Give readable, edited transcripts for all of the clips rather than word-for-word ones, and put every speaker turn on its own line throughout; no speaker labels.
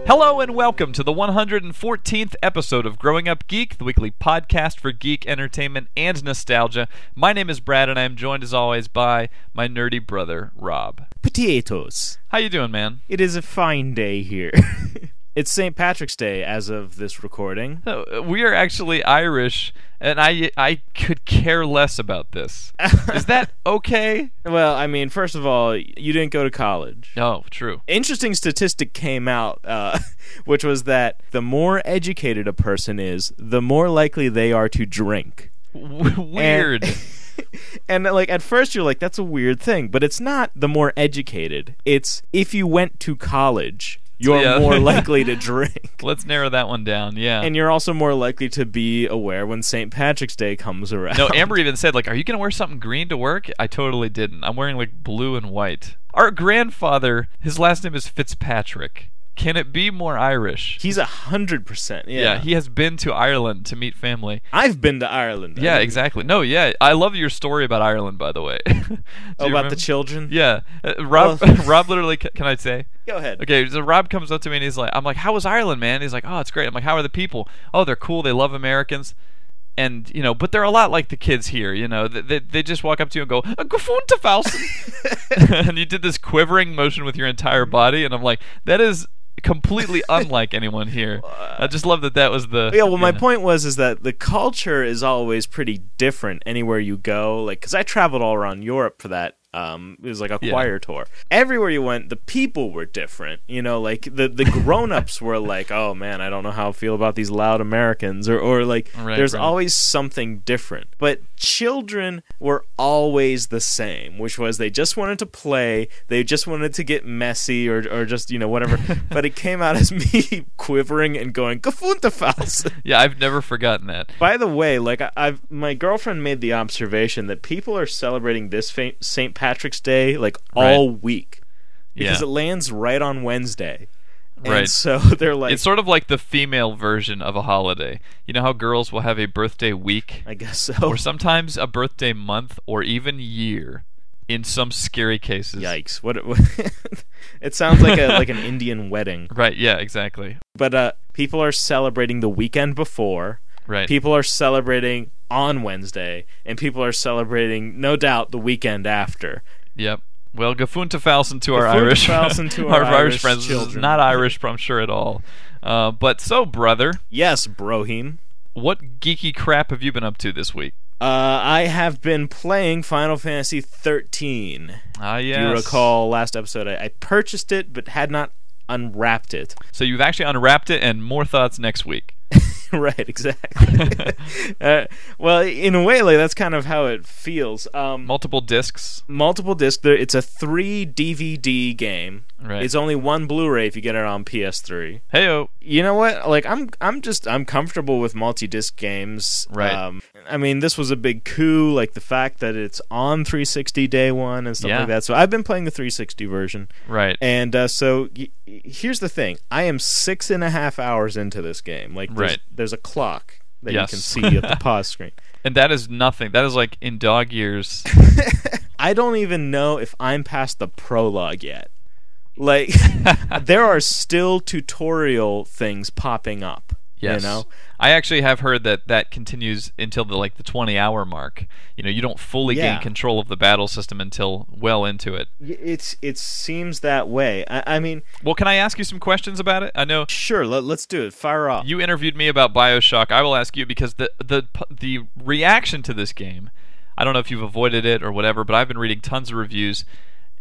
Hello and welcome to the 114th episode of Growing Up Geek, the weekly podcast for geek entertainment and nostalgia. My name is Brad and I am joined as always by my nerdy brother, Rob.
Potatoes.
How you doing, man?
It is a fine day here. It's St. Patrick's Day as of this recording.
We are actually Irish, and I could care less about this. Is that okay?
Well, I mean, first of all, you didn't go to college.
Oh, true.
Interesting statistic came out, which was that the more educated a person is, the more likely they are to drink.
Weird.
And like at first you're like, that's a weird thing, but it's not the more educated. It's if you went to college, you're more likely to drink.
Let's narrow that one down, yeah.
And you're also more likely to be aware when St. Patrick's Day comes around.
No, Amber even said, like, are you going to wear something green to work? I totally didn't. I'm wearing, like, blue and white. Our grandfather, his last name is Fitzpatrick. Can it be more Irish?
He's 100%,
Yeah, he has been to Ireland to meet family.
I've been to Ireland.
Yeah, exactly. No, yeah. I love your story about Ireland, by the way.
About the children?
Yeah. Rob literally, can I say?
Go ahead.
Okay, so Rob comes up to me and he's like, I'm like, how was Ireland, man? He's like, oh, it's great. I'm like, how are the people? Oh, they're cool. They love Americans. And, you know, but they're a lot like the kids here, you know. They just walk up to you and go, Gefunterfausen. And you did this quivering motion with your entire body. And I'm like, that is completely unlike anyone here. I just love that was the...
Yeah, well, my point is that the culture is always pretty different anywhere you go. Like, because I traveled all around Europe for that. It was like a choir tour. Everywhere you went, the people were different. You know, like the grown-ups were like, oh man, I don't know how I feel about these loud Americans, or like there's always something different. But children were always the same, which was they just wanted to play, they just wanted to get messy, or just, you know, whatever. But it came out as me quivering and going, Gefunterfausen.
Yeah, I've never forgotten that.
By the way, like my girlfriend made the observation that people are celebrating this St. Patrick's Day like all week because it lands right on Wednesday. And so they're like,
it's sort of like the female version of a holiday. You know how girls will have a birthday week?
I guess so.
Or sometimes a birthday month or even year in some scary cases.
Yikes. What it sounds like an Indian wedding.
Right, yeah, exactly.
But people are celebrating the weekend before.
Right.
People are celebrating on Wednesday, and people are celebrating, no doubt, the weekend after.
Yep. Well, Gefunterfausen to our Irish friends.
Children.
Not Irish, I'm sure at all. But so, brother.
Yes, brohim.
What geeky crap have you been up to this week?
I have been playing Final Fantasy 13.
Ah, yes.
Do you recall last episode? I purchased it, but had not unwrapped it.
So you've actually unwrapped it, and more thoughts next week.
Right, exactly. Well, in a way, like that's kind of how it feels.
Multiple discs.
It's a 3 DVD game.
Right.
It's only 1 Blu-ray if you get it on PS3.
Heyo.
You know what? Like I'm comfortable with multi-disc games.
Right.
I mean, this was a big coup. Like the fact that it's on 360 day one and stuff like that. So I've been playing the 360 version.
Right.
And so here's the thing. I am 6.5 hours into this game. Like there's a clock that you can see at the pause screen.
And that is nothing. That is like in dog years.
I don't even know if I'm past the prologue yet. Like, there are still tutorial things popping up.
Yes.
You know?
I actually have heard that continues until the 20-hour mark. You know, you don't fully gain control of the battle system until well into it.
It seems that way. I mean...
Well, can I ask you some questions about it? I know...
Sure, let's do it. Fire off.
You interviewed me about BioShock. I will ask you because the reaction to this game, I don't know if you've avoided it or whatever, but I've been reading tons of reviews.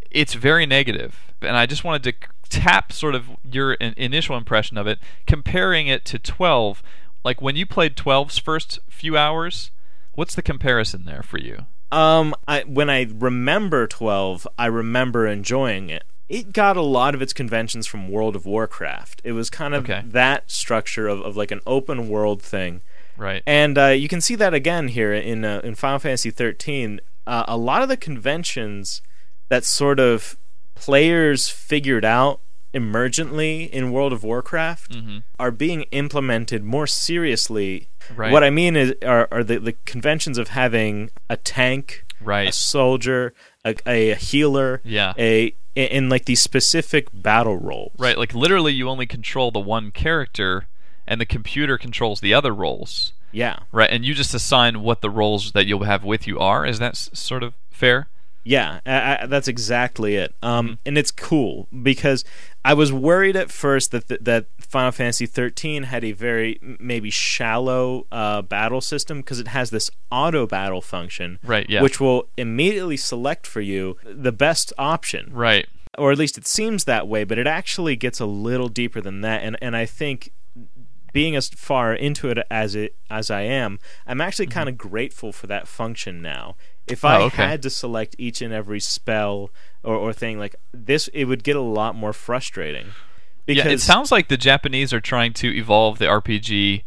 It's very negative, and I just wanted to tap sort of your initial impression of it, comparing it to 12. Like, when you played 12's first few hours, what's the comparison there for you?
When I remember 12, I remember enjoying it. It got a lot of its conventions from World of Warcraft. It was kind of that structure of like an open world thing.
Right.
And you can see that again here in Final Fantasy 13. A lot of the conventions that sort of players figured out emergently in World of Warcraft are being implemented more seriously.
Right.
What I mean are the conventions of having a tank, a soldier, a healer, in like these specific battle roles.
Right, like literally you only control the one character, and the computer controls the other roles.
Yeah.
Right, and you just assign what the roles that you'll have with you are. Is that sort of fair?
Yeah, that's exactly it. And it's cool because I was worried at first that Final Fantasy 13 had a very maybe shallow battle system because it has this auto battle function,
right? Yeah,
which will immediately select for you the best option,
right?
Or at least it seems that way, but it actually gets a little deeper than that. And I think being as far into it as I am, I'm actually kind of grateful for that function now. If I had to select each and every spell or thing like this, it would get a lot more frustrating.
Because it sounds like the Japanese are trying to evolve the RPG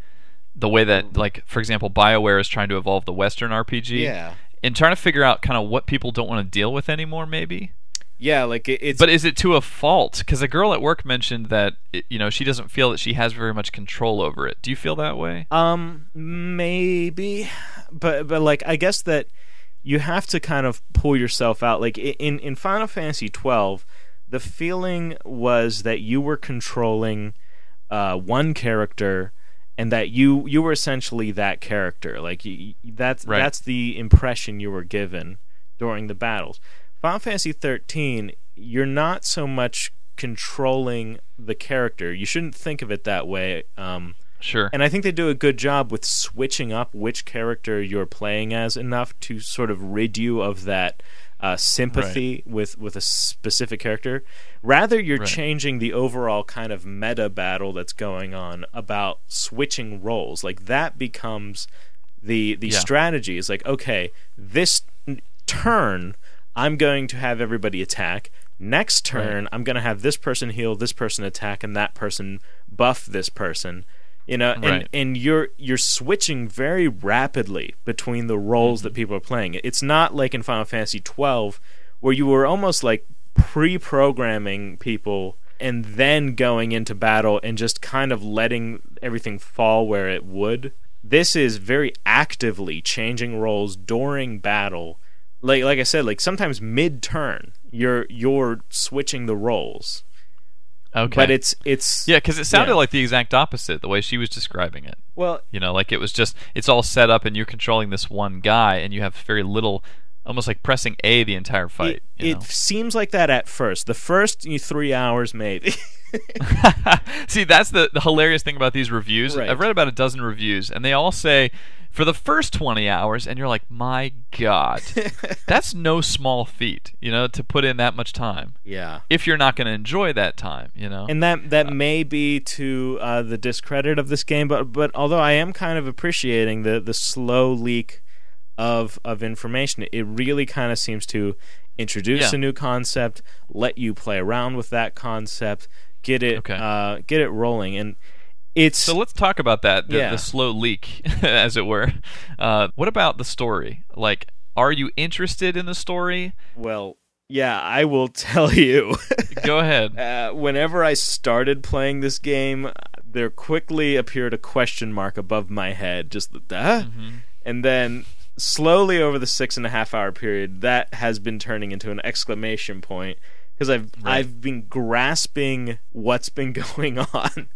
the way that, like, for example, BioWare is trying to evolve the Western RPG.
Yeah.
And trying to figure out kind of what people don't want to deal with anymore, maybe.
Yeah, like it's.
But is it to a fault? Because a girl at work mentioned that she doesn't feel that she has very much control over it. Do you feel that way?
Maybe, but like I guess that you have to kind of pull yourself out. Like in Final Fantasy 12, the feeling was that you were controlling one character, and that you were essentially that character. Like that's the impression you were given during the battles. Final Fantasy 13, you're not so much controlling the character. You shouldn't think of it that way.
Sure.
And I think they do a good job with switching up which character you're playing as enough to sort of rid you of that sympathy with a specific character. Rather, you're changing the overall kind of meta battle that's going on about switching roles. Like, that becomes the strategy. Is like, okay, this turn I'm going to have everybody attack. Next turn, I'm going to have this person heal, this person attack, and that person buff this person. And you're switching very rapidly between the roles that people are playing. It's not like in Final Fantasy 12 where you were almost like pre-programming people and then going into battle and just kind of letting everything fall where it would. This is very actively changing roles during battle. Like I said, like sometimes mid-turn, you're switching the roles.
Okay.
But it's
because it sounded like the exact opposite the way she was describing it.
Well,
like it was just it's all set up and you're controlling this one guy and you have very little, almost like pressing A the entire fight.
It seems like that at first. The first 3 hours maybe.
See, that's the hilarious thing about these reviews.
Right.
I've read about a dozen reviews and they all say for the first 20 hours, and you're like, my God, that's no small feat, to put in that much time.
Yeah.
If you're not going to enjoy that time,
And that may be to the discredit of this game, but although I am kind of appreciating the slow leak of information, it really kind of seems to introduce a new concept, let you play around with that concept, get it rolling, and.
So let's talk about that, the slow leak, as it were. What about the story? Like, are you interested in the story?
Well, yeah, I will tell you.
Go ahead.
Whenever I started playing this game, there quickly appeared a question mark above my head. Just and then slowly over the 6.5 hour period, that has been turning into an exclamation point. Because I've been grasping what's been going on,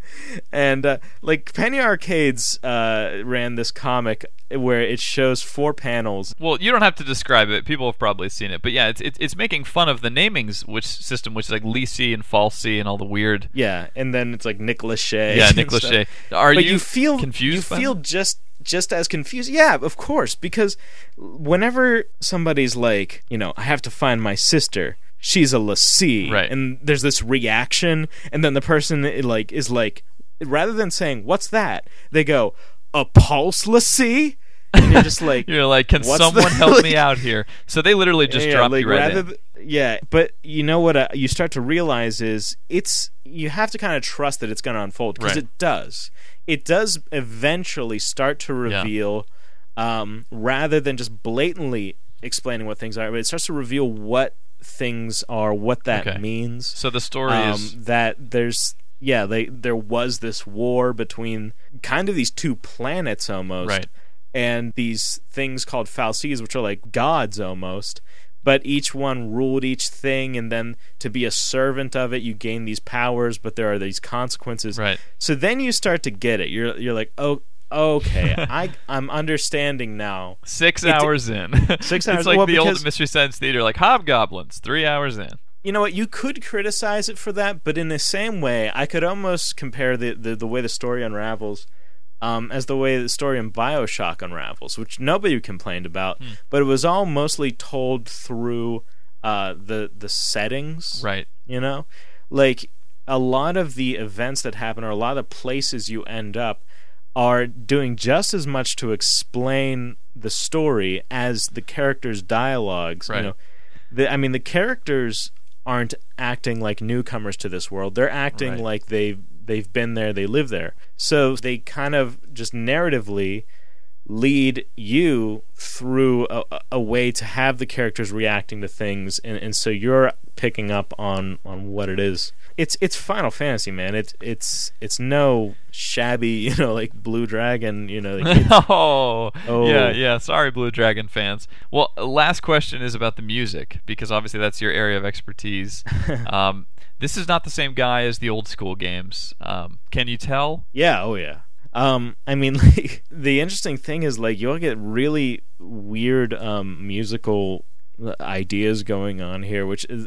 and like Penny Arcades ran this comic where it shows 4 panels.
Well, you don't have to describe it; people have probably seen it. But yeah, it's making fun of the namings system, which is like Lisi and Falsi and all the weird.
Yeah, and then it's like Nick Lachey.
Yeah, Nick Lachey. Are you
feel
confused?
You feel just as confused. Yeah, of course, because whenever somebody's like, I have to find my sister. She's a Lassie,
right?
And there's this reaction, and then the person is like, rather than saying "What's that?" they go, "A pulse Lassie," and you're just like,
"Can someone help me out here?" So they literally just drop you right in.
But you know what? You start to realize is you have to kind of trust that it's going to unfold because it does. It does eventually start to reveal, rather than just blatantly explaining what things are. But it starts to reveal what things are, what that means.
So the story is
that there was this war between kind of these 2 planets almost,
right?
And these things called Falsies, which are like gods almost, but each one ruled each thing, and then to be a servant of it, you gain these powers, but there are these consequences.
Right.
So then you start to get it. You're like, oh, okay, I'm understanding now.
6 hours in.
6 hours.
It's like
well,
the old Mystery Science Theater, like hobgoblins. 3 hours in.
You know what? You could criticize it for that, but in the same way, I could almost compare the way the story unravels as the way the story in BioShock unravels, which nobody complained about, but it was all mostly told through the settings.
Right.
You know? Like, a lot of the events that happen, or a lot of places you end up, are doing just as much to explain the story as the characters' dialogues.
Right.
You know, the characters aren't acting like newcomers to this world. They're acting like they've been there, they live there. So they kind of just narratively lead you through a way to have the characters reacting to things, and so you're picking up on what it is. It's Final Fantasy, man. It's no shabby, like Blue Dragon, Like
oh, yeah. Sorry, Blue Dragon fans. Well, last question is about the music, because obviously that's your area of expertise. This is not the same guy as the old school games. Can you tell?
Yeah. Oh, yeah. Like, the interesting thing is, like, you'll get really weird musical ideas going on here, which is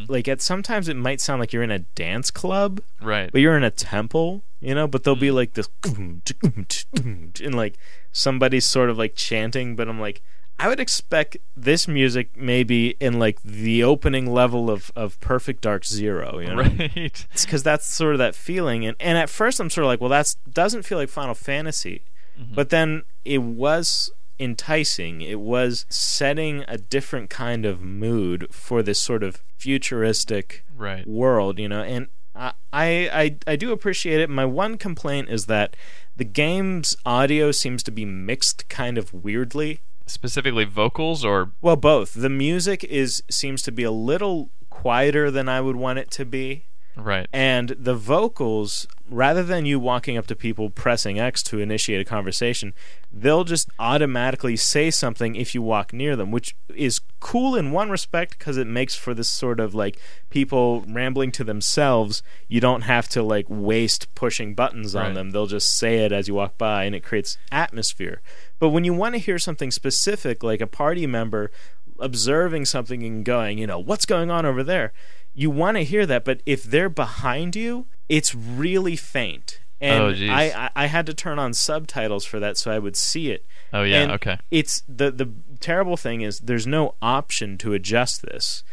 like sometimes it might sound like you're in a dance club,
right?
But you're in a temple, but there'll be like this and like somebody's sort of like chanting, but I'm like, I would expect this music maybe in like the opening level of Perfect Dark Zero,
Right.
It's because that's sort of that feeling, and at first I'm sort of like, well, that doesn't feel like Final Fantasy, but then it was enticing. It was setting a different kind of mood for this sort of futuristic world, and I do appreciate it. My one complaint is that the game's audio seems to be mixed kind of weirdly.
Specifically vocals, or?
Well, both. The music seems to be a little quieter than I would want it to be.
Right.
And the vocals, rather than you walking up to people pressing X to initiate a conversation, they'll just automatically say something if you walk near them, which is cool in one respect because it makes for this sort of like people rambling to themselves. You don't have to like waste pushing buttons on them. They'll just say it as you walk by, and it creates atmosphere. But when you want to hear something specific, like a party member observing something and going, what's going on over there? You want to hear that, but if they're behind you, it's really faint. And I had to turn on subtitles for that so I would see it.
Oh, yeah,
and
okay.
It's the terrible thing is there's no option to adjust this.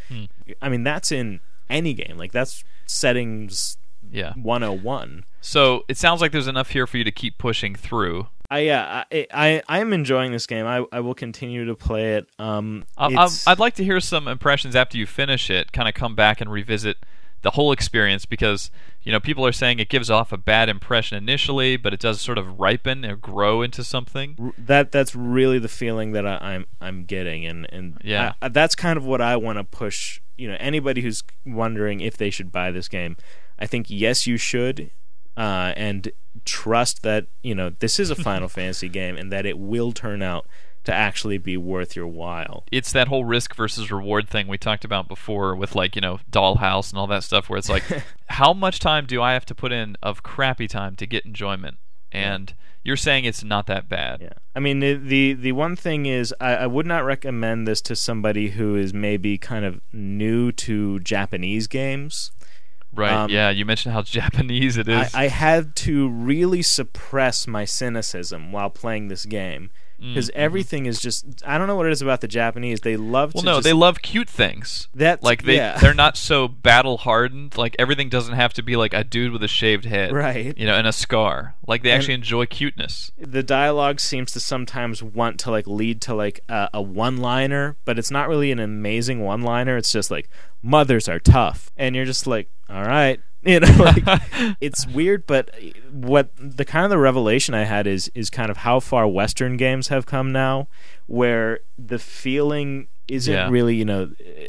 I mean, that's in any game. Like, that's settings 101.
So it sounds like there's enough here for you to keep pushing through.
I'm enjoying this game. I will continue to play it.
I'd like to hear some impressions after you finish it, kind of come back and revisit the whole experience, because people are saying it gives off a bad impression initially, but it does sort of ripen or grow into something.
That's really the feeling that I'm getting, and that's kind of what I want to push. Anybody who's wondering if they should buy this game, I think yes, you should. And trust that this is a Final Fantasy game, and that it will turn out to actually be worth your while.
It's that whole risk versus reward thing we talked about before with Dollhouse and all that stuff, where it's like, how much time do I have to put in of crappy time to get enjoyment? And you're saying it's not that bad.
Yeah. I mean, the one thing is, I would not recommend this to somebody who is maybe kind of new to Japanese games.
Right, yeah, you mentioned how Japanese it is.
I had to really suppress my cynicism while playing this game, because everything is just, I don't know what it is about the Japanese. They love
they love cute things. They're not so battle hardened. Like, everything doesn't have to be like a dude with a shaved head,
right?
And a scar. Like, they actually enjoy cuteness.
The dialogue seems to sometimes want to lead to a one-liner, but it's not really an amazing one-liner. It's just like, mothers are tough, and you're just like, all right. It's weird, but what the revelation I had is kind of how far Western games have come now, where the feeling isn't really,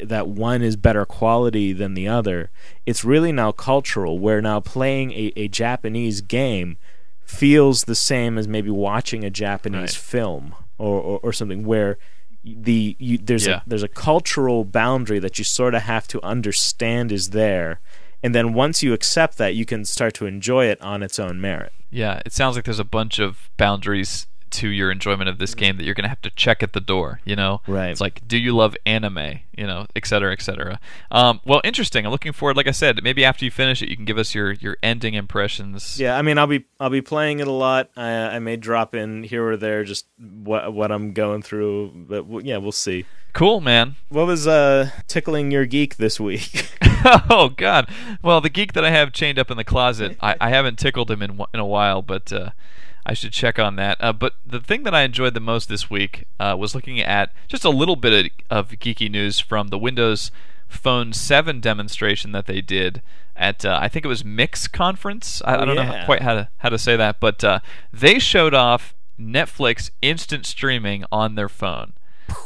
that one is better quality than the other. It's really now cultural, where now playing a Japanese game feels the same as maybe watching a Japanese film or something, where there's a cultural boundary that you sort of have to understand is there, and then once you accept that, you can start to enjoy it on its own merit.
Yeah, it sounds like there's a bunch of boundaries to your enjoyment of this game that you're going to have to check at the door,
Right.
It's like, do you love anime, et cetera, et cetera. Well, interesting. I'm looking forward, like I said, maybe after you finish it, you can give us your ending impressions.
Yeah, I mean, I'll be playing it a lot. I may drop in here or there just what I'm going through, but yeah, we'll see.
Cool, man.
What was tickling your geek this week?
Oh, God. Well, the geek that I have chained up in the closet, I haven't tickled him in a while, but I should check on that. But the thing that I enjoyed the most this week was looking at just a little bit of geeky news from the Windows Phone 7 demonstration that they did at, I think it was Mix Conference. I don't know quite how to say that, but they showed off Netflix instant streaming on their phone.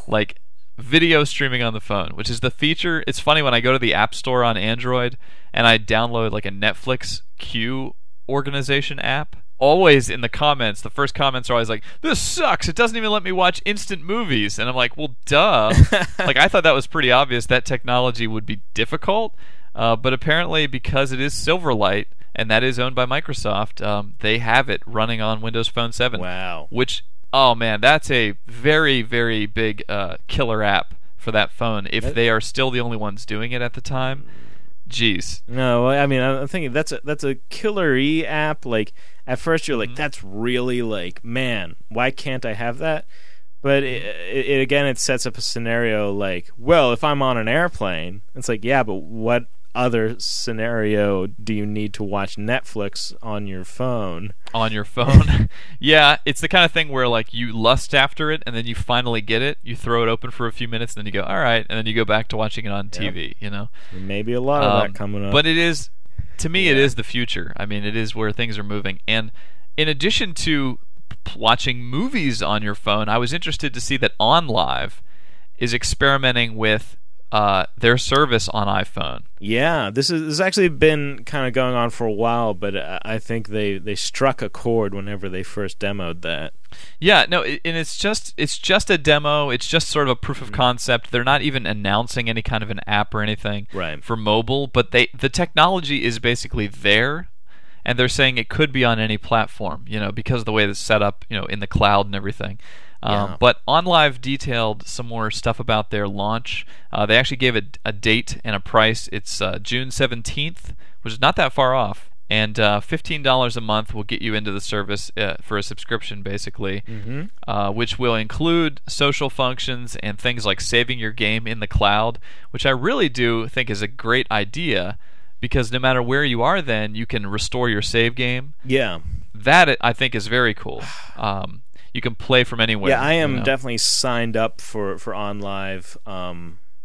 Like, video streaming on the phone, which is the feature. It's funny when I go to the App Store on Android and I download like a Netflix queue organization app. Always in the comments, the first comments are always like, "This sucks. It doesn't even let me watch instant movies." And I'm like, "Well, duh." Like, I thought that was pretty obvious that technology would be difficult, but apparently because it is Silverlight and that is owned by Microsoft, they have it running on Windows Phone 7.
Wow.
Which, oh man, that's a very, very big killer app for that phone. If they are still the only ones doing it at the time, jeez.
No, I mean, I'm thinking that's a killer-y app. Like, at first you're like, that's really like, man, why can't I have that? But it again, it sets up a scenario like, well, if I'm on an airplane, it's like, yeah, but what other scenario do you need to watch Netflix on your phone?
On your phone? Yeah, it's the kind of thing where like you lust after it and then you finally get it, you throw it open for a few minutes and then you go, all right, and then you go back to watching it on TV,
Maybe a lot of that coming up.
But it is, to me, it is the future. I mean, it is where things are moving. And in addition to watching movies on your phone, I was interested to see that Onlive is experimenting with their service on iPhone.
Yeah, this has actually been kind of going on for a while, but I think they struck a chord whenever they first demoed that.
Yeah, no, and it's just a demo. It's just sort of a proof of concept. They're not even announcing any kind of an app or anything for mobile, but the technology is basically there, and they're saying it could be on any platform, because of the way it's set up, in the cloud and everything. But OnLive detailed some more stuff about their launch. They actually gave a date and a price. It's June 17th, which is not that far off. And $15 a month will get you into the service for a subscription, basically, which will include social functions and things like saving your game in the cloud, which I really do think is a great idea, because no matter where you are then, you can restore your save game.
Yeah.
That, I think, is very cool. You can play from anywhere.
Yeah, I am definitely signed up for OnLive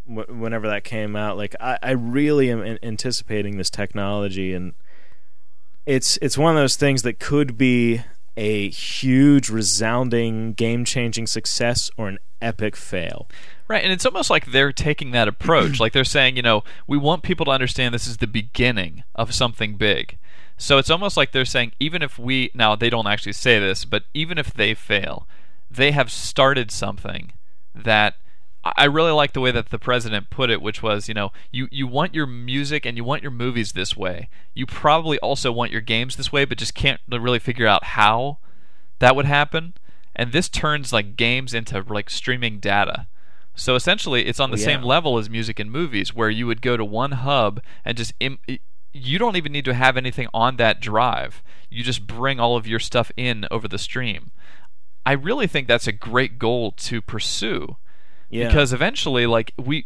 whenever that came out. Like, I really am anticipating this technology, and it's one of those things that could be a huge, resounding, game-changing success or an epic fail.
Right, and it's almost like they're taking that approach. Like they're saying, we want people to understand this is the beginning of something big. So it's almost like they're saying, even if now they don't actually say this, but even if they fail, they have started something that, I really like the way that the president put it, which was, you want your music and you want your movies this way. You probably also want your games this way, but just can't really figure out how that would happen. And this turns like games into like streaming data. So essentially, it's on the same level as music and movies, where you would go to one hub and just you don't even need to have anything on that drive. You just bring all of your stuff in over the stream. I really think that's a great goal to pursue. Yeah. Because eventually, like, do we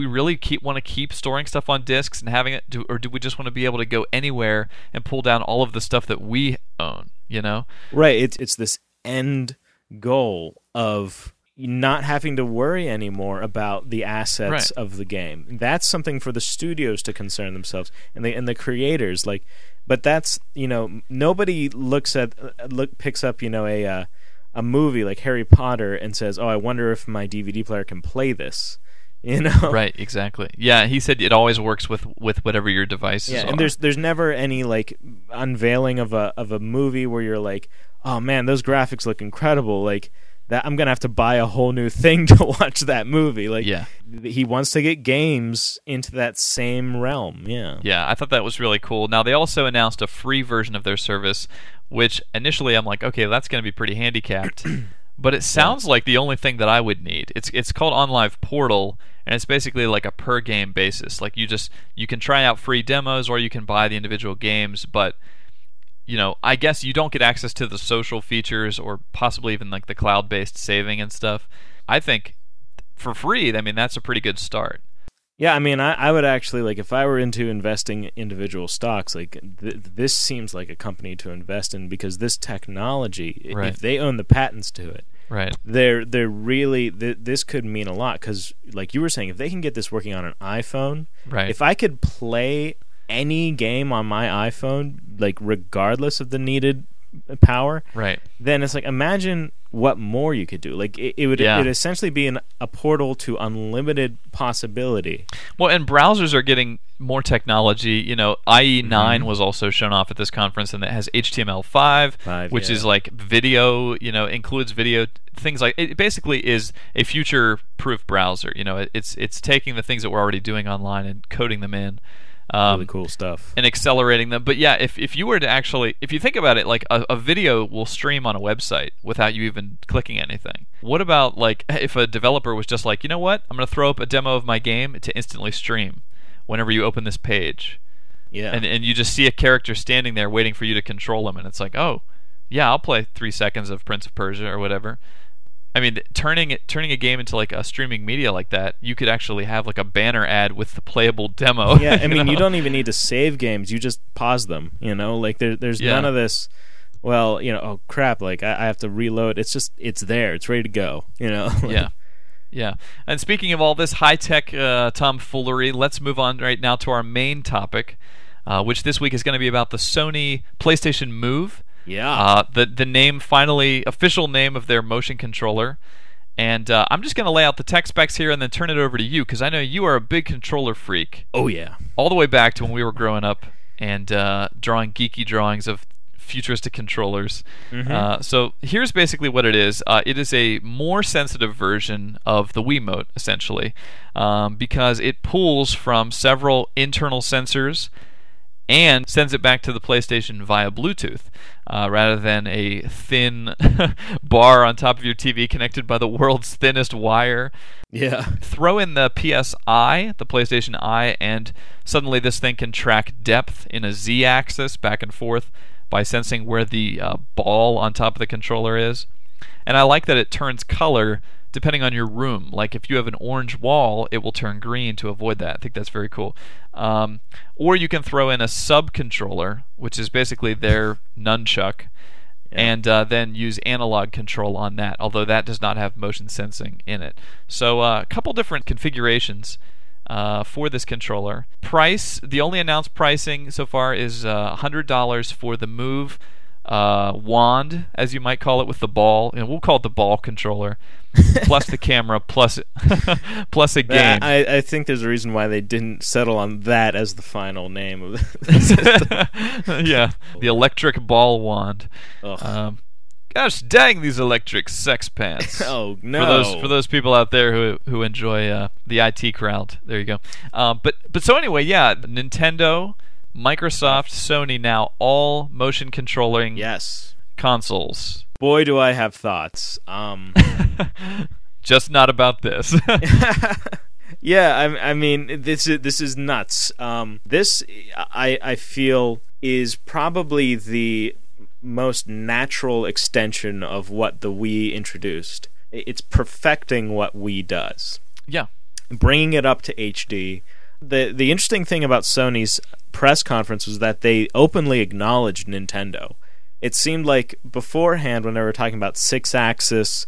really want to keep storing stuff on disks and having it, or do we just want to be able to go anywhere and pull down all of the stuff that we own?
Right. It's this end goal of not having to worry anymore about the assets of the game. That's something for the studios to concern themselves and the creators. Like, but that's nobody picks up a movie like Harry Potter and says, "Oh, I wonder if my DVD player can play this."
Right, exactly. Yeah, he said it always works with whatever your devices are.
And there's never any like unveiling of a movie where you're like, "Oh man, those graphics look incredible." Like, that I'm gonna have to buy a whole new thing to watch that movie. Like,
Yeah.
he wants to get games into that same realm. Yeah.
Yeah, I thought that was really cool. Now, they also announced a free version of their service, which initially I'm like, okay, that's going to be pretty handicapped. But it sounds like the only thing that I would need. It's called Onlive Portal, and it's basically like a per game basis. Like, you can try out free demos, or you can buy the individual games, but I guess you don't get access to the social features or possibly even like the cloud-based saving and stuff. I think for free, I mean, that's a pretty good start.
Yeah, I mean, I would actually, like, if I were into investing individual stocks, like, this seems like a company to invest in, because this technology,
Right.
if they own the patents to it,
Right.
they're really, this could mean a lot, because, like you were saying, if they can get this working on an iPhone,
Right.
if I could play any game on my iPhone, like, regardless of the needed power,
Right.
then it's like, imagine what more you could do. Like, it would essentially be a portal to unlimited possibility.
Well, and browsers are getting more technology. IE9 was also shown off at this conference, and it has HTML5, which is like video, includes video, things like it. Basically is a future-proof browser. It's taking the things that we're already doing online and coding them in.
Really cool stuff.
And accelerating them. But yeah, if you were to actually, if you think about it, like a video will stream on a website without you even clicking anything. What about like if a developer was just like, you know what, I'm going to throw up a demo of my game to instantly stream whenever you open this page.
Yeah.
And you just see a character standing there waiting for you to control him, and it's like, oh, yeah, I'll play 3 seconds of Prince of Persia or whatever. I mean, turning a game into like a streaming media like that, you could actually have like a banner ad with the playable demo.
Yeah, I mean, you don't even need to save games. You just pause them, Like, there's none of this, well, oh, crap, like, I have to reload. It's just, it's there. It's ready to go,
Yeah. Yeah. And speaking of all this high-tech tomfoolery, let's move on right now to our main topic, which this week is going to be about the Sony PlayStation Move.
Yeah.
The official name of their motion controller. And I'm just going to lay out the tech specs here and then turn it over to you, because I know you are a big controller freak.
Oh, yeah.
All the way back to when we were growing up and drawing geeky drawings of futuristic controllers.
Mm-hmm.
So here's basically what it is. It is a more sensitive version of the Wiimote, essentially, because it pulls from several internal sensors and sends it back to the PlayStation via Bluetooth, rather than a thin bar on top of your TV connected by the world's thinnest wire.
Yeah.
Throw in the PSI, the PlayStation Eye, and suddenly this thing can track depth in a Z-axis back and forth by sensing where the ball on top of the controller is. And I like that it turns color depending on your room. Like if you have an orange wall, it will turn green to avoid that. I think that's very cool. Or you can throw in a sub-controller, which is basically their nunchuck, and then use analog control on that, although that does not have motion sensing in it. So a couple different configurations for this controller. Price, the only announced pricing so far is $100 for the Move wand, as you might call it, with the ball, and we'll call it the ball controller, plus the camera, plus a game.
I think there's a reason why they didn't settle on that as the final name of the system.
Yeah, the electric ball wand. Gosh dang, these electric sex pants.
Oh no!
For those people out there who enjoy the IT crowd, there you go. But so anyway, yeah, Nintendo, Microsoft, Sony, now all motion controlling consoles.
Boy, do I have thoughts.
Just not about this.
Yeah, I mean, this is nuts. This I feel is probably the most natural extension of what the Wii introduced. It's perfecting what Wii does.
Yeah,
bringing it up to HD. The interesting thing about Sony's press conference was that they openly acknowledged Nintendo. It seemed like beforehand, when they were talking about 6-axis,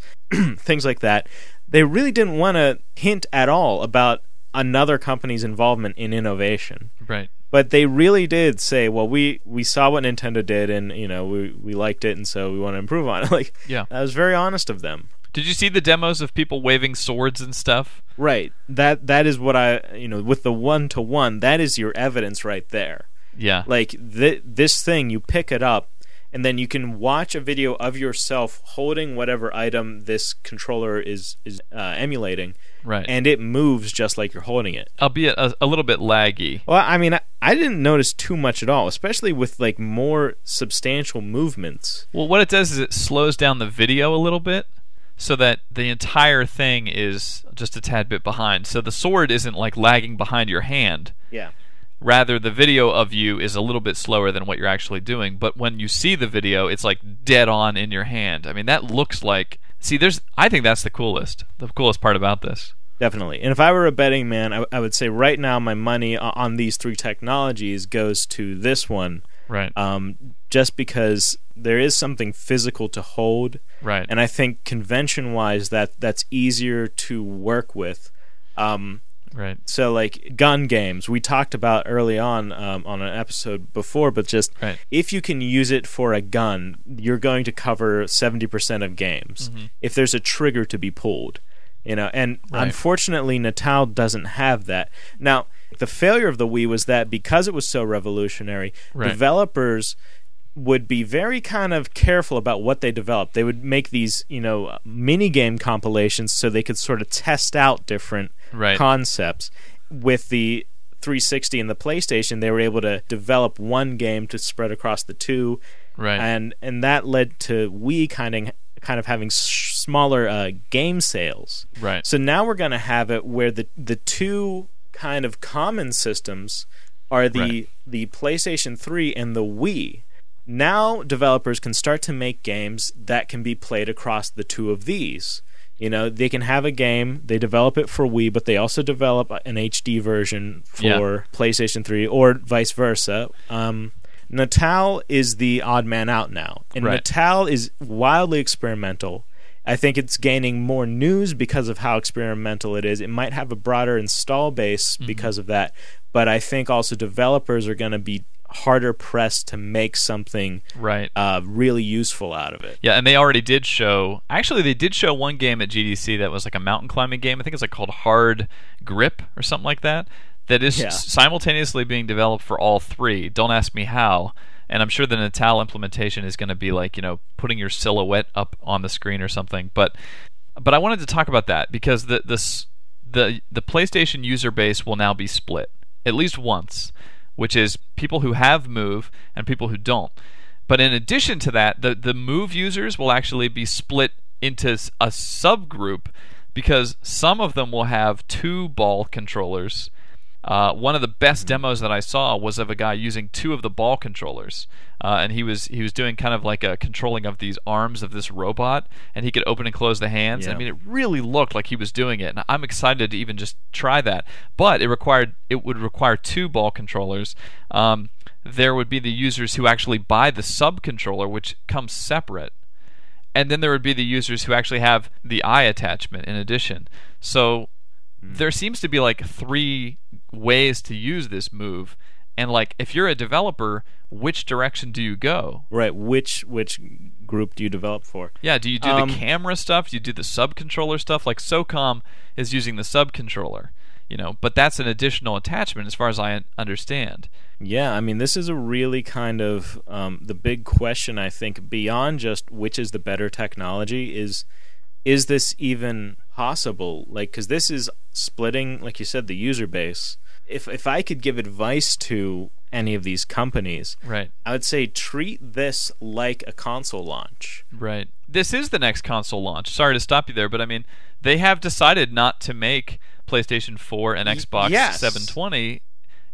things like that, they really didn't want to hint at all about another company's involvement in innovation.
Right.
But they really did say, well, we saw what Nintendo did, and we liked it, and so we want to improve on it. Like,
yeah,
that was very honest of them.
Did you see the demos of people waving swords and stuff?
Right. That is what with the 1-to-1, that is your evidence right there.
Yeah.
Like this thing, you pick it up, and then you can watch a video of yourself holding whatever item this controller is emulating,
right?
And it moves just like you're holding it,
albeit a little bit laggy.
Well, I mean, I didn't notice too much at all, especially with like more substantial movements.
Well, what it does is it slows down the video a little bit, so that the entire thing is just a tad bit behind. So the sword isn't like lagging behind your hand.
Yeah.
Rather, the video of you is a little bit slower than what you're actually doing. But when you see the video, it's like dead on in your hand. I mean, that looks like... See, I think that's the coolest part about this.
Definitely. And if I were a betting man, I would say right now my money on these three technologies goes to this one.
Right.
Just because there is something physical to hold.
Right.
And I think convention-wise that's easier to work with.
Right.
So like gun games, we talked about early on an episode before, but just if you can use it for a gun, you're going to cover 70% of games. Mm-hmm. If there's a trigger to be pulled, and unfortunately Natal doesn't have that. Now, the failure of the Wii was that because it was so revolutionary, developers would be very kind of careful about what they developed. They would make these, mini game compilations so they could sort of test out different concepts. With the 360 and the PlayStation, they were able to develop one game to spread across the two, and that led to Wii kind of having smaller game sales.
Right.
So now we're going to have it where the two kind of common systems are the PlayStation 3 and the Wii. Now developers can start to make games that can be played across the two of these. They can have a game, they develop it for Wii, but they also develop an HD version for PlayStation 3 or vice versa. Natal is the odd man out now. And Natal is wildly experimental. I think it's gaining more news because of how experimental it is. It might have a broader install base because of that. But I think also developers are going to be harder pressed to make something really useful out of it.
Yeah, and they already did show... Actually, they did show one game at GDC that was like a mountain climbing game. I think it's like called Hard Grip or something like that. That is simultaneously being developed for all three. Don't ask me how. And I'm sure the Natal implementation is going to be like, putting your silhouette up on the screen or something. But I wanted to talk about that because the PlayStation user base will now be split at least once, which is people who have Move and people who don't. But in addition to that, the Move users will actually be split into a subgroup because some of them will have two ball controllers. One of the best demos that I saw was of a guy using two of the ball controllers, and he was doing kind of like a controlling of these arms of this robot, and he could open and close the hands. I mean, it really looked like he was doing it, and I'm excited to even just try that. But it would require two ball controllers. There would be the users who actually buy the sub controller, which comes separate. And then there would be the users who actually have the eye attachment in addition. So there seems to be like three ways to use this Move, and like if you're a developer, which direction do you go?
Right, which group do you develop for?
Yeah, do you do the camera stuff? Do you do the sub controller stuff? Like SOCOM is using the sub controller, but that's an additional attachment as far as I understand.
Yeah, I mean, this is a really kind of the big question, I think, beyond just which is the better technology is this even possible? Like, because this is splitting, like you said, the user base. If I could give advice to any of these companies, I would say treat this like a console launch.
Right. This is the next console launch. Sorry to stop you there, but I mean, they have decided not to make PlayStation 4 and Xbox 720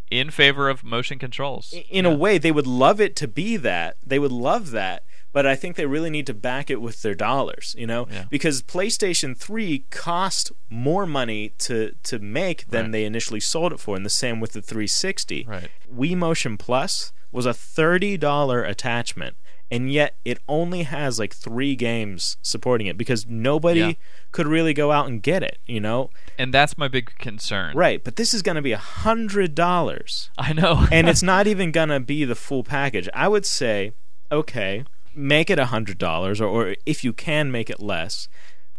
in favor of motion controls.
In a way, they would love it to be that. They would love that. But I think they really need to back it with their dollars, because PlayStation 3 cost more money to make than they initially sold it for, and the same with the 360. Wii Motion Plus was a $30 attachment, and yet it only has like 3 games supporting it because nobody could really go out and get it,
And that's my big concern.
Right, but this is going to be $100.
I know.
And it's not even going to be the full package. I would say, okay, make it $100, or if you can, make it less.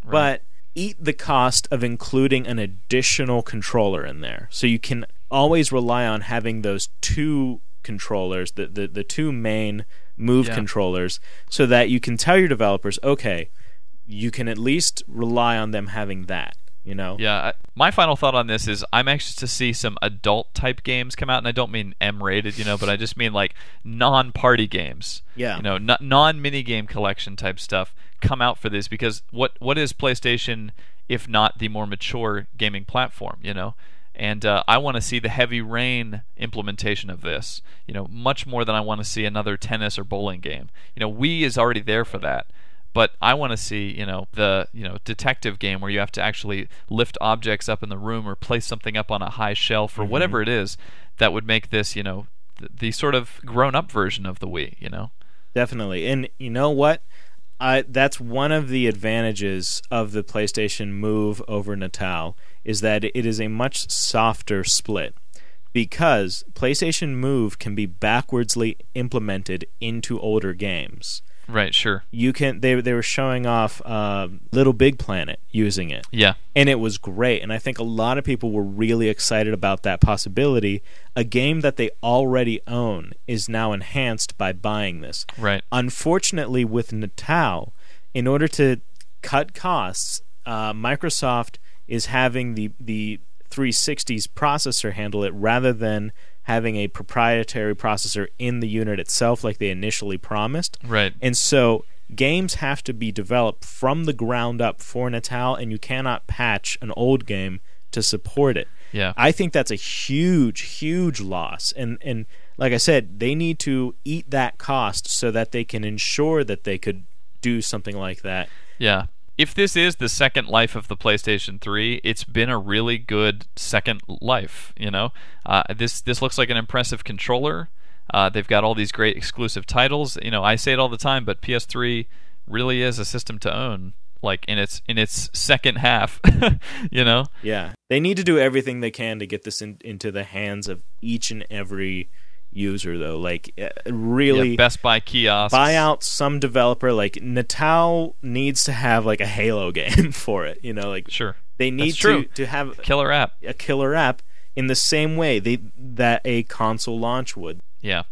But eat the cost of including an additional controller in there, so you can always rely on having those two controllers, the two main Move controllers, so that you can tell your developers, okay, you can at least rely on them having that, you know?
Yeah, my final thought on this is I'm anxious to see some adult-type games come out, and I don't mean M-rated, but I just mean like non-party games.
Yeah.
Non-minigame collection type stuff come out for this, because what is PlayStation if not the more mature gaming platform, And I want to see the Heavy Rain implementation of this, much more than I want to see another tennis or bowling game. Wii is already there for that, but I want to see, the detective game where you have to actually lift objects up in the room or place something up on a high shelf or whatever it is that would make this, the sort of grown-up version of the Wii.
Definitely, and you know what? That's one of the advantages of the PlayStation Move over Natal, is that it is a much softer split, because PlayStation Move can be backwardsly implemented into older games.
Right, sure.
You can. They were showing off Little Big Planet using it.
Yeah.
And it was great, and I think a lot of people were really excited about that possibility. A game that they already own is now enhanced by buying this.
Right.
Unfortunately, with Natal, in order to cut costs, Microsoft is having the 360's processor handle it, rather than having a proprietary processor in the unit itself like they initially promised.
Right.
And so games have to be developed from the ground up for Natal, and you cannot patch an old game to support it.
Yeah.
I think that's a huge, huge loss. And like I said, they need to eat that cost so that they can ensure that they could do something like that.
Yeah. If this is the second life of the PlayStation 3, it's been a really good second life, This looks like an impressive controller. They've got all these great exclusive titles. I say it all the time, but PS3 really is a system to own, like in its second half,
Yeah. They need to do everything they can to get this into the hands of each and every user, though. Like, really,
Best Buy kiosks.
Buy out some developer. Like, Natal needs to have like a Halo game for it.
Sure.
They need to have
a killer app
in the same way that a console launch would.
Yeah.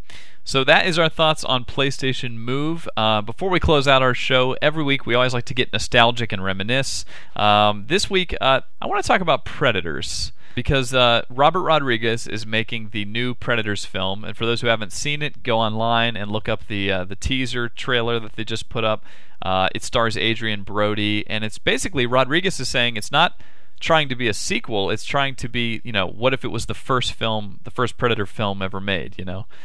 So that is our thoughts on PlayStation Move. Before we close out our show, every week we always like to get nostalgic and reminisce. This week, I want to talk about Predators, because Robert Rodriguez is making the new Predators film. And for those who haven't seen it, go online and look up the teaser trailer that they just put up. It stars Adrian Brody, and it's basically Rodriguez is saying it's not trying to be a sequel, it's trying to be, what if it was the first Predator film ever made,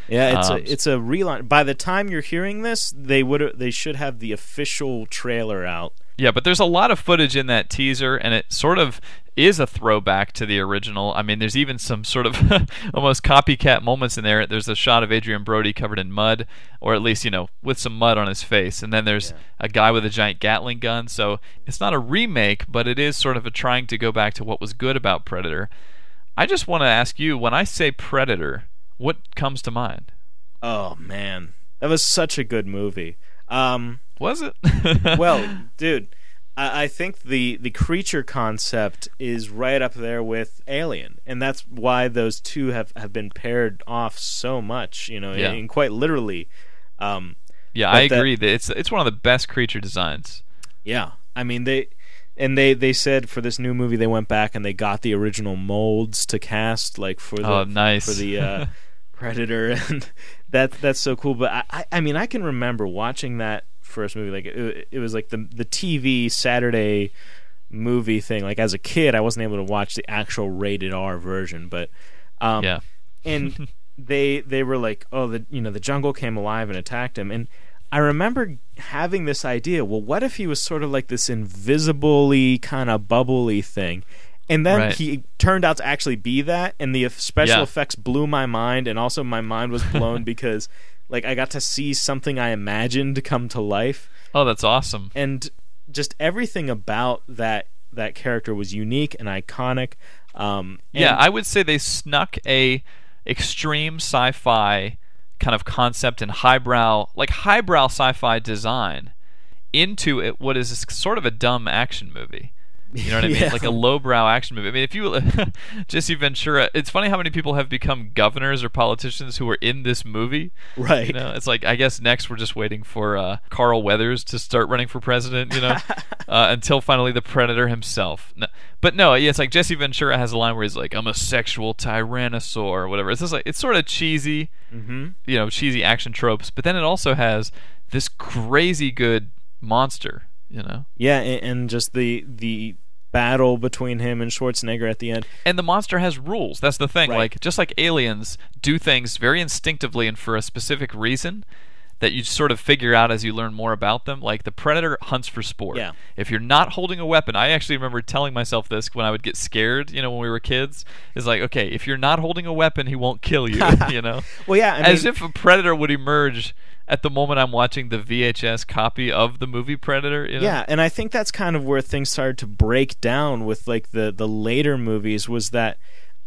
Yeah, it's a relaunch. By the time you're hearing this, they should have the official trailer out.
Yeah, but there's a lot of footage in that teaser, and it sort of is a throwback to the original. I mean, there's even some sort of almost copycat moments in there. There's a shot of Adrian Brody covered in mud, or at least, with some mud on his face. And then there's a guy with a giant Gatling gun. So it's not a remake, but it is sort of a trying to go back to what was good about Predator. I just want to ask you, when I say Predator, what comes to mind?
Oh, man. That was such a good movie.
Was it?
Well, dude, I think the creature concept is right up there with Alien, and that's why those two have been paired off so much, and quite literally.
I agree that it's one of the best creature designs. Yeah,
I mean they said for this new movie they went back and they got the original molds to cast, like for the Predator, and that's so cool. But I mean I can remember watching that first movie, like it was like the TV Saturday movie thing. Like as a kid, I wasn't able to watch the actual rated R version, but and they were like, oh, the jungle came alive and attacked him, and I remember having this idea. Well, what if he was sort of like this invisibly kind of bubbly thing? And then he turned out to actually be that, and the special effects blew my mind, and also my mind was blown because like I got to see something I imagined come to life.
Oh, that's awesome.
And just everything about that character was unique and iconic.
I would say they snuck a extreme sci-fi kind of concept and highbrow sci-fi design into what is sort of a dumb action movie. You know what I mean?
Yeah.
Like a lowbrow action movie. I mean, if you Jesse Ventura, it's funny how many people have become governors or politicians who were in this movie.
Right.
You know, it's like I guess next we're just waiting for Carl Weathers to start running for president. You know, until finally the Predator himself. No, but no, yeah, it's like Jesse Ventura has a line where he's like, "I'm a sexual tyrannosaur" or whatever. It's just like it's sort of cheesy, you know, cheesy action tropes. But then it also has this crazy good monster. You know.
Yeah, and just the battle between him and Schwarzenegger at the end.
And the monster has rules. That's the thing.
Right.
Like just like aliens do things very instinctively and for a specific reason that you sort of figure out as you learn more about them. Like the Predator hunts for sport.
Yeah.
If you're not holding a weapon, I actually remember telling myself this when I would get scared, you know, when we were kids, is like, okay, if you're not holding a weapon, he won't kill you, you know?
Well, yeah,
as if a Predator would emerge at the moment I'm watching the VHS copy of the movie Predator. You know?
Yeah, and I think that's kind of where things started to break down with like the later movies was that,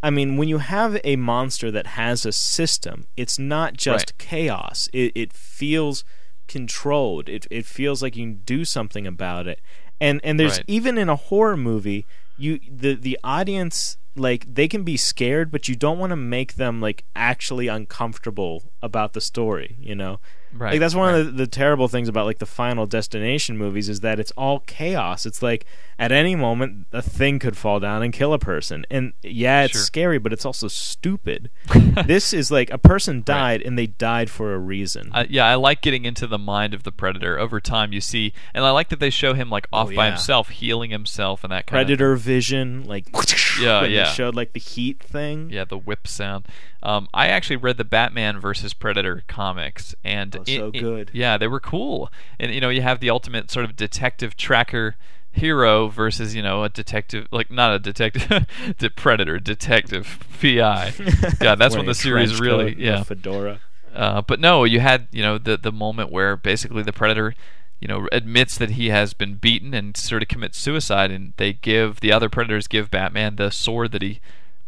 I mean, when you have a monster that has a system, it's not just chaos. It feels controlled. It feels like you can do something about it. And there's even in a horror movie, the audience, like, they can be scared, but you don't want to make them like actually uncomfortable about the story, you know?
Right.
Like that's one of the terrible things about like the Final Destination movies is that it's all chaos. It's like at any moment a thing could fall down and kill a person. And yeah, it's scary, but it's also stupid. This is like a person died and they died for a reason.
Yeah, I like getting into the mind of the Predator. Over time you see, and I like that they show him like off by himself, healing himself and that kind
Predator
of
vision, like they showed like the heat thing.
Yeah, the whip sound. I actually read the Batman versus Predator comics, and
so good.
Yeah, they were cool. And you know, you have the ultimate sort of detective tracker hero versus, you know, a detective, like not a detective, Predator detective PI. God, that's when the series really,
fedora.
But no, you had, you know, the moment where basically the Predator, you know, admits that he has been beaten and sort of commits suicide, and the other Predators give Batman the sword that he,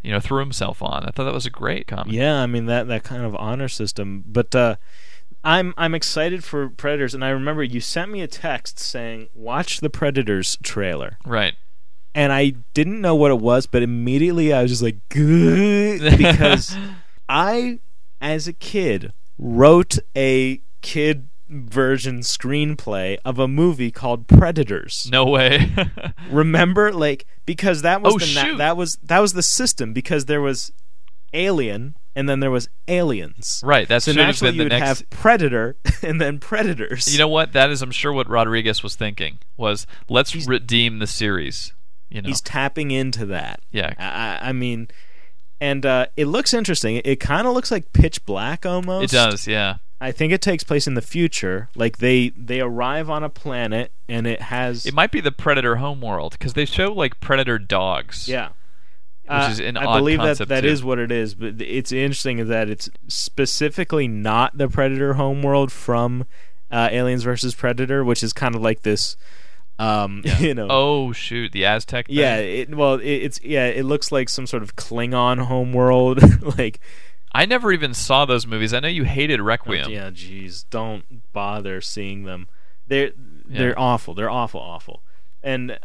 you know, threw himself on. I thought that was a great comic.
Yeah, I mean that kind of honor system. But I'm excited for Predators, and I remember you sent me a text saying, "Watch the Predators trailer."
Right.
And I didn't know what it was, but immediately I was just like, "Good," because I, as a kid, wrote a kid version screenplay of a movie called Predators.
No way.
Remember, like, because that was that was the system, because there was Alien and then there was Aliens.
Right, that's
so naturally you would have Predator and then Predators.
You know what? That is, I'm sure, what Rodriguez was thinking was, let's redeem the series. You know,
he's tapping into that.
Yeah,
I mean, and it looks interesting. It kind of looks like Pitch Black almost.
It does, yeah.
I think it takes place in the future. Like they arrive on a planet and it
might be the Predator homeworld, because they show like Predator dogs.
Yeah.
Which is an odd
I believe
concept
that
too.
is what it is, but it's interesting that it's specifically not the Predator homeworld from Aliens versus Predator, which is kind of like this, you know.
Oh shoot, the Aztec thing?
Yeah, it looks like some sort of Klingon homeworld. Like,
I never even saw those movies. I know you hated Requiem.
Yeah, jeez, don't bother seeing them. They're awful. They're awful. And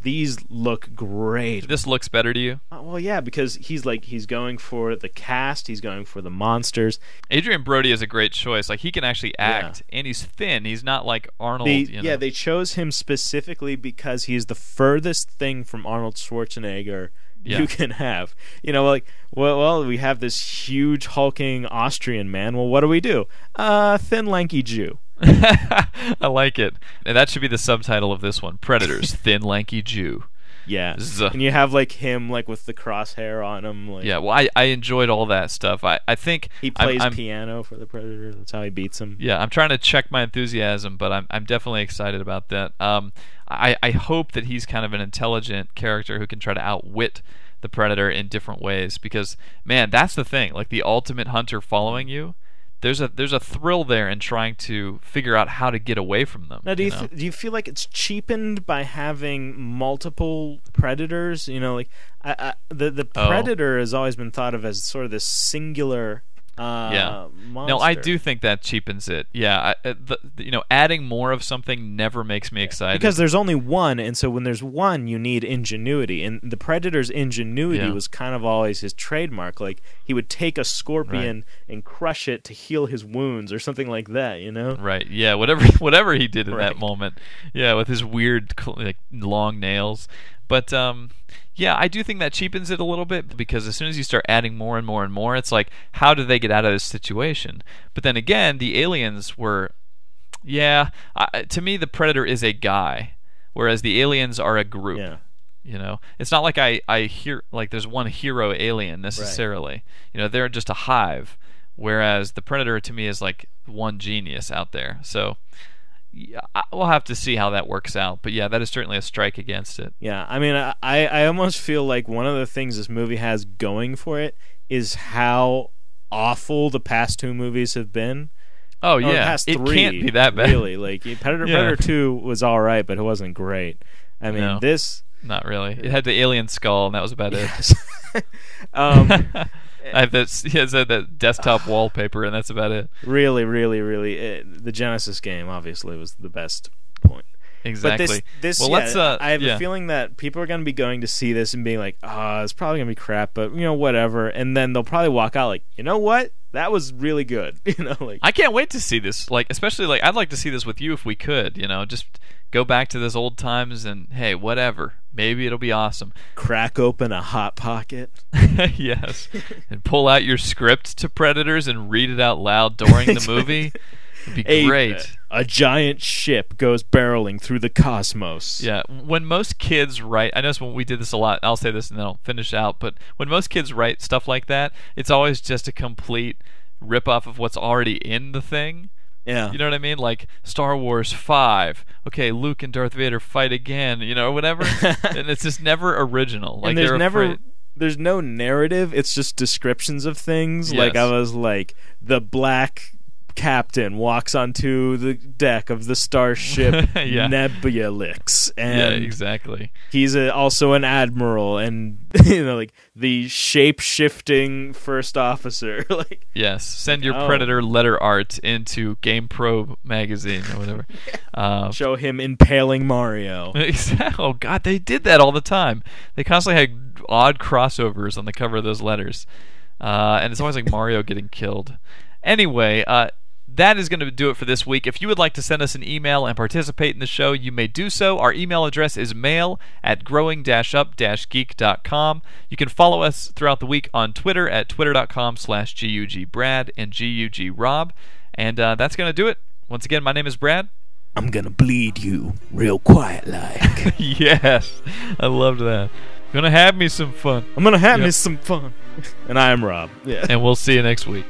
these look great.
This looks better to you?
Well, yeah, because he's going for the cast, he's going for the monsters.
Adrian Brody is a great choice. Like, he can actually act, and he's thin. He's not like Arnold.
Yeah, they chose him specifically because he's the furthest thing from Arnold Schwarzenegger you can have. You know, like, well, we have this huge hulking Austrian man. Well, what do? Thin, lanky Jew.
I like it. And that should be the subtitle of this one: Predators, Thin, Lanky Jew.
Yeah. And you have like him like with the crosshair on him. Like,
yeah, well, I enjoyed all that stuff. I think
he plays piano for the Predator. That's how he beats him.
Yeah, I'm trying to check my enthusiasm, but I'm definitely excited about that. I hope that he's kind of an intelligent character who can try to outwit the Predator in different ways, because man, that's the thing. Like the ultimate hunter following you. There's a thrill there in trying to figure out how to get away from them.
Now, do you feel like it's cheapened by having multiple predators? You know, like the predator has always been thought of as sort of this singular monster.
No, I do think that cheapens it. Yeah, adding more of something never makes me excited.
Because there's only one, and so when there's one, you need ingenuity. And the Predator's ingenuity was kind of always his trademark. Like, he would take a scorpion and crush it to heal his wounds or something like that, you know?
Right, yeah, whatever he did in that moment. Yeah, with his weird, like, long nails. But, yeah, I do think that cheapens it a little bit, because as soon as you start adding more and more and more, it's like, how do they get out of this situation? But then again, the aliens were, to me, the Predator is a guy, whereas the aliens are a group.
Yeah.
You know, it's not like I hear like there's one hero alien necessarily. Right. You know, they're just a hive, whereas the Predator to me is like one genius out there. So we'll have to see how that works out. But yeah, that is certainly a strike against it.
Yeah, I mean, I almost feel like one of the things this movie has going for it is how awful the past two movies have been.
Oh yeah,
the past three,
can't be that bad.
Really, like Predator 2 was all right, but it wasn't great. I mean, this.
Not really. It had the alien skull, and that was about it. I have that desktop wallpaper, and that's about it.
Really, the Genesis game obviously was the best point.
Exactly.
But I have a feeling that people are going to be going to see this and being like, it's probably going to be crap, but whatever. And then they'll probably walk out like, you know what? That was really good.
I can't wait to see this. Like, especially like I'd like to see this with you if we could. Just go back to those old times and hey, whatever. Maybe it'll be awesome.
Crack open a Hot Pocket.
Yes. And pull out your script to Predators and read it out loud during the movie. It'd be great.
A giant ship goes barreling through the cosmos.
Yeah. When most kids write, I notice when we did this a lot, I'll say this and then I'll finish out, but when most kids write stuff like that, it's always just a complete rip-off of what's already in the thing.
Yeah.
You know what I mean? Like Star Wars 5. Okay, Luke and Darth Vader fight again, or whatever. And it's just never original. Like,
and there's no narrative. It's just descriptions of things.
Yes.
Like I was like, the black captain walks onto the deck of the starship Nebulix, and
exactly.
He's also an admiral, and like the shape-shifting first officer. Like,
yes, send your Predator letter art into GamePro magazine or whatever.
Show him impaling Mario.
Oh God, they did that all the time. They constantly had odd crossovers on the cover of those letters, and it's always like Mario getting killed. Anyway, that is going to do it for this week. If you would like to send us an email and participate in the show, you may do so. Our email address is mail@growing-up-geek.com. You can follow us throughout the week on Twitter at twitter.com/GUGBrad and GUGRob. And that's going to do it. Once again, my name is Brad.
I'm going to bleed you real quiet like.
Yes, I loved that. Gonna have me some fun.
I'm going to have me some fun. And I am Rob. Yeah.
And we'll see you next week.